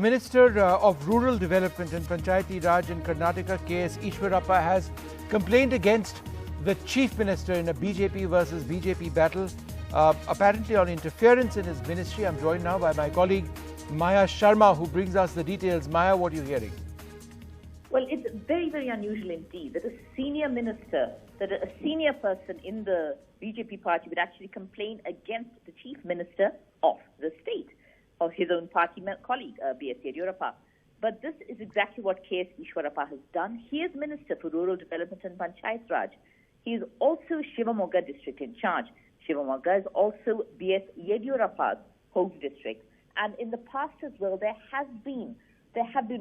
Minister of Rural Development and Panchayati Raj in Karnataka, Eshwarappa, has complained against the Chief Minister in a BJP versus BJP battle, apparently on interference in his ministry. I'm joined now by my colleague Maya Sharma, who brings us the details. Maya, what are you hearing? Well, it's very, very unusual indeed that a senior minister, that a senior person in the BJP party would actually complain against the Chief Minister of the state, of his own party colleague, B.S. Yediyurappa. But this is exactly what K.S. Eshwarappa has done. He is Minister for Rural Development and Panchayat Raj. He is also Shivamogga district in charge. Shivamogga is also B.S. Yediyurappa's home district. And in the past as well, there have been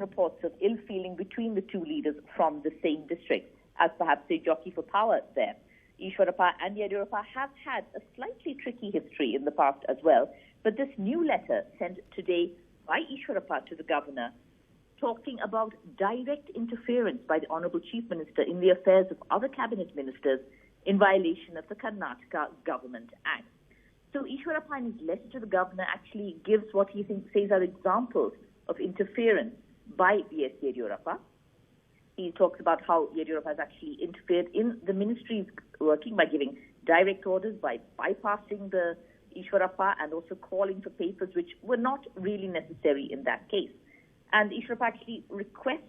reports of ill feeling between the two leaders from the same district, as perhaps they jockey for power there. Eshwarappa and Yediyurappa have had a slightly tricky history in the past as well, but this new letter sent today by Eshwarappa to the governor, talking about direct interference by the Honourable Chief Minister in the affairs of other cabinet ministers in violation of the Karnataka Government Act. So Eshwarappa, in his letter to the governor, actually gives what he says are examples of interference by B.S. Yediyurappa. He talks about how Yediyurappa has actually interfered in the ministry's working by giving direct orders, by bypassing the Eshwarappa and also calling for papers which were not really necessary in that case. And Eshwarappa actually requests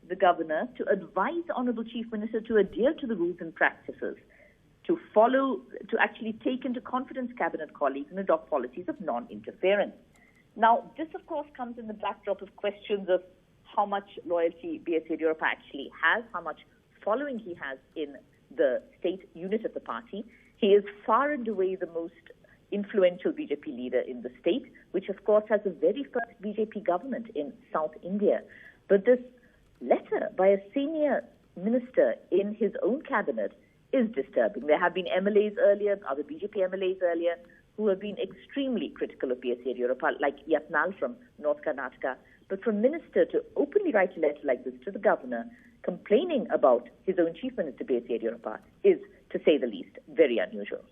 the governor to advise the Honourable Chief Minister to adhere to the rules and practices, to actually take into confidence cabinet colleagues and adopt policies of non-interference. Now, this, of course, comes in the backdrop of questions of how much loyalty B.S. Yediyurappa actually has, how much following he has in the state unit of the party. He is far and away the most influential BJP leader in the state, which, of course, has the very first BJP government in South India. But this letter by a senior minister in his own cabinet is disturbing. There have been MLAs earlier, other BJP MLAs earlier, who have been extremely critical of B.S. Yediyurappa, like Yatnal from North Karnataka. But for a minister to openly write a letter like this to the governor, complaining about his own Chief Minister, B.S. Yediyurappa, is, to say the least, very unusual.